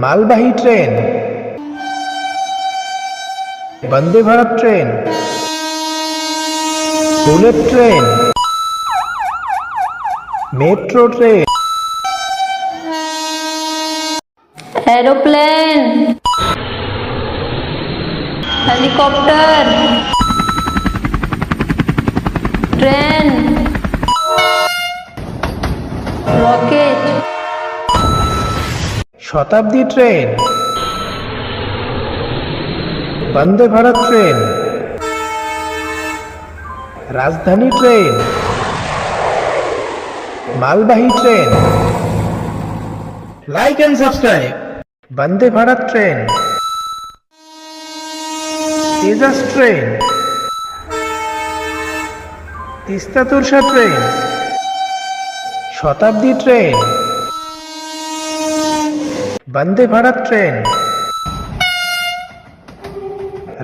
মালবাহী train, Vande Bharat train, bullet train, metro train, aeroplane, helicopter, train, rocket, Shatabdi train, Vande Bharat train, Rajdhani train, মালবাহী train. Like and subscribe. Vande Bharat train, Tejas train, Teesta Torsha train, Shatabdi train, Vande Bharat train,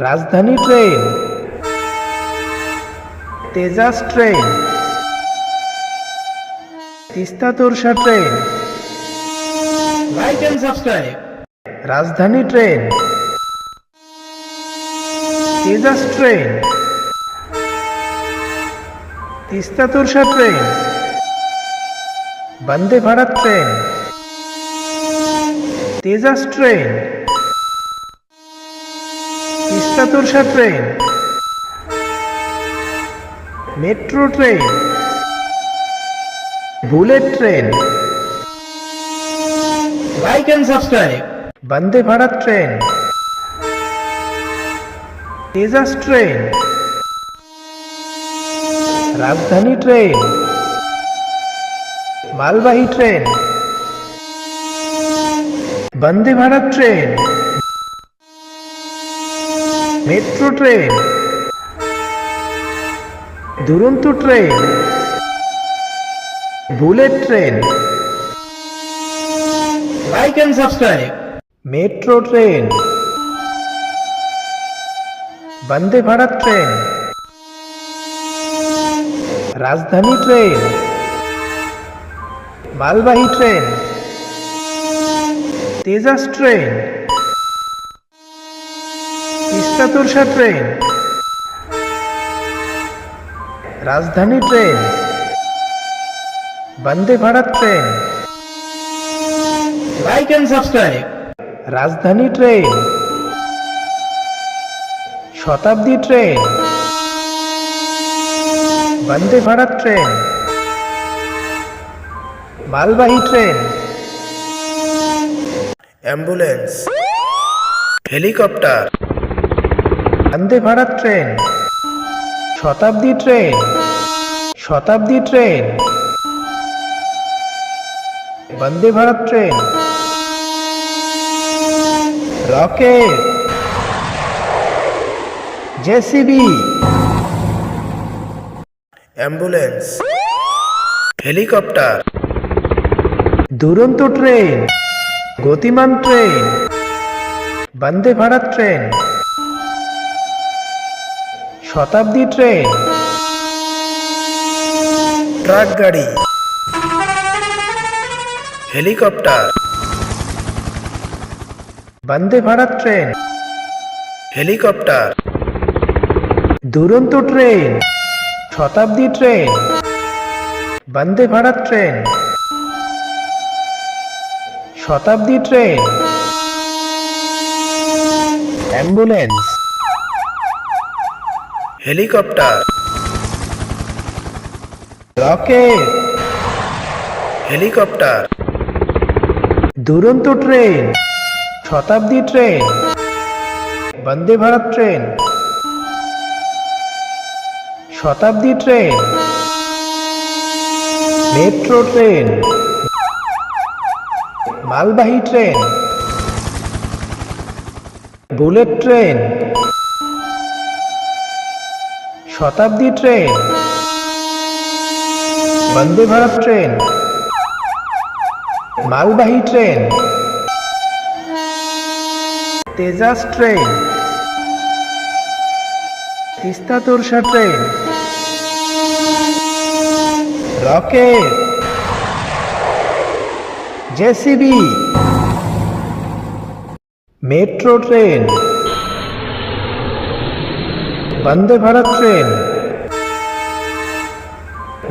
Rajdhani train, Tejas train, Teesta Torsha train. Like and subscribe. Rajdhani train, Tejas train, Teesta Torsha train, Vande Bharat train, Tejas train, Teesta Torsha train, metro train, bullet train. Like and subscribe. Vande Bharat train, Tejas train, Rajdhani train, মালবাহী train, Vande Bharat train, metro train, Duronto train, bullet train. Like and subscribe. Metro train, Vande Bharat train, Rajdhani train, মালবাহী train, Tejas train, Teesta Torsha train, Rajdhani train, Vande Bharat train. Like and subscribe. Rajdhani train, Shatabdi train, Vande Bharat train, মালবাহী train, ambulance, helicopter, Vande Bharat train, Shatabdi train, Shatabdi train, Vande Bharat train, rocket, JCB, ambulance, helicopter, Duronto train, Gatimaan train, Vande Bharat train, Shatabdi train, truck গাড়ি, helicopter, Vande Bharat train, helicopter, Duronto train, Shatabdi train, Vande Bharat train, Shatabdi train, ambulance, helicopter, rocket, helicopter, Duronto train, Shatabdi train, Vande Bharat train, Shatabdi train, metro train, মালবাহী train, bullet train, Shatabdi train, Vande Bharat train, মালবাহী train, Tejas train, Teesta Torsha train, rocket, JCB, metro train, Vande Bharat train,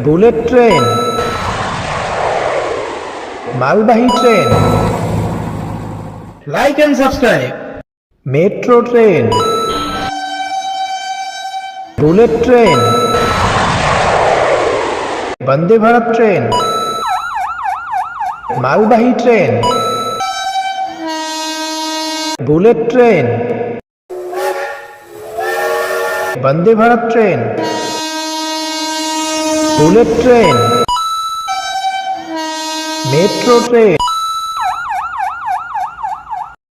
bullet train, মালবাহী train. Like and subscribe. Metro train, bullet train, Vande Bharat train, মালবাহী train, bullet train, Vande Bharat train, bullet train, metro train.